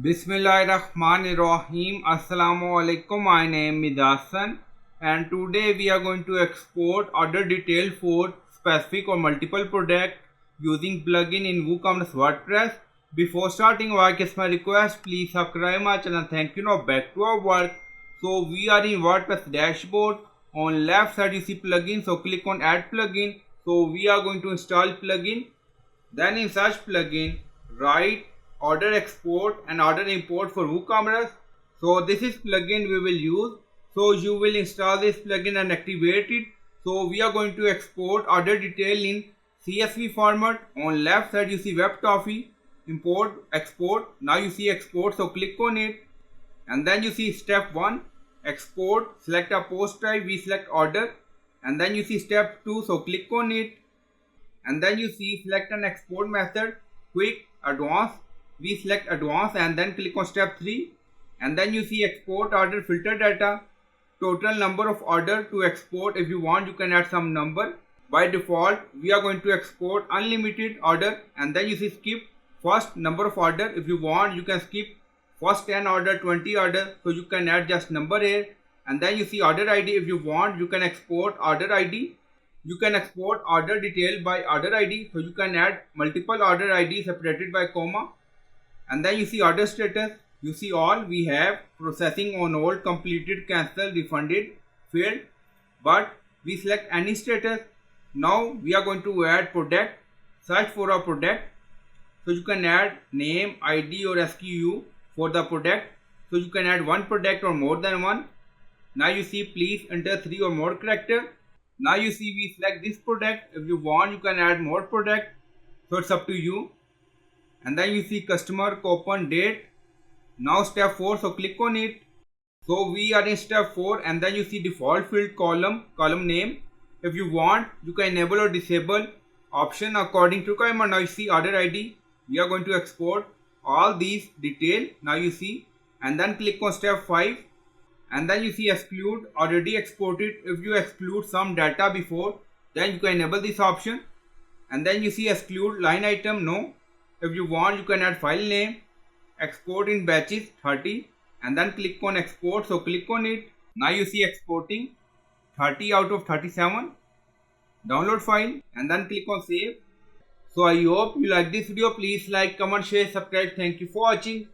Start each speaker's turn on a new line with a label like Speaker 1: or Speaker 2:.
Speaker 1: Bismillahirrahmanirrahim. Assalamu alaikum. My name is Hassan, and today we are going to export order detail for specific or multiple product using plugin in WooCommerce WordPress. Before starting, like is my request, please subscribe my channel. Thank you. Now back to our work. So we are in WordPress dashboard. On left side you see plugin. So click on add plugin. So we are going to install plugin. Then in search plugin, write order export and order import for WooCommerce. So this is plugin we will use. So you will install this plugin and activate it. So we are going to export order detail in CSV format. On left side you see web coffee, import, export. Now you see export, so click on it. And then you see step 1, export, select a post type, we select order. And then you see step 2, so click on it. And then you see select an export method, quick, advanced. We select advanced and then click on step 3. And then you see export order filter data, total number of order to export. If you want you can add some number. By default we are going to export unlimited order. And then you see skip first number of order. If you want you can skip first 10 order, 20 order, so you can add just number here. And then you see order ID. If you want you can export order ID. You can export order detail by order ID, so you can add multiple order ID separated by comma. And then you see order status, you see all, we have processing on hold, completed, cancelled, refunded, failed, but we select any status. Now we are going to add product, search for a product, so you can add name, ID or SKU for the product, so you can add one product or more than one. Now you see please enter 3 or more character. Now you see we select this product. If you want you can add more product, so it's up to you. And then you see customer, coupon, date. Now step 4, so click on it. So we are in step 4 and then you see default field column name. If you want you can enable or disable option according to requirement. Now you see order ID. We are going to export all these detail. Now you see, and then click on step 5. And then you see exclude already exported. If you exclude some data before, then you can enable this option. And then you see exclude line item, no. If you want you can add file name, export in batches 30, and then click on export, so click on it. Now you see exporting 30 out of 37, download file and then click on save. So I hope you like this video. Please like, comment, share, subscribe. Thank you for watching.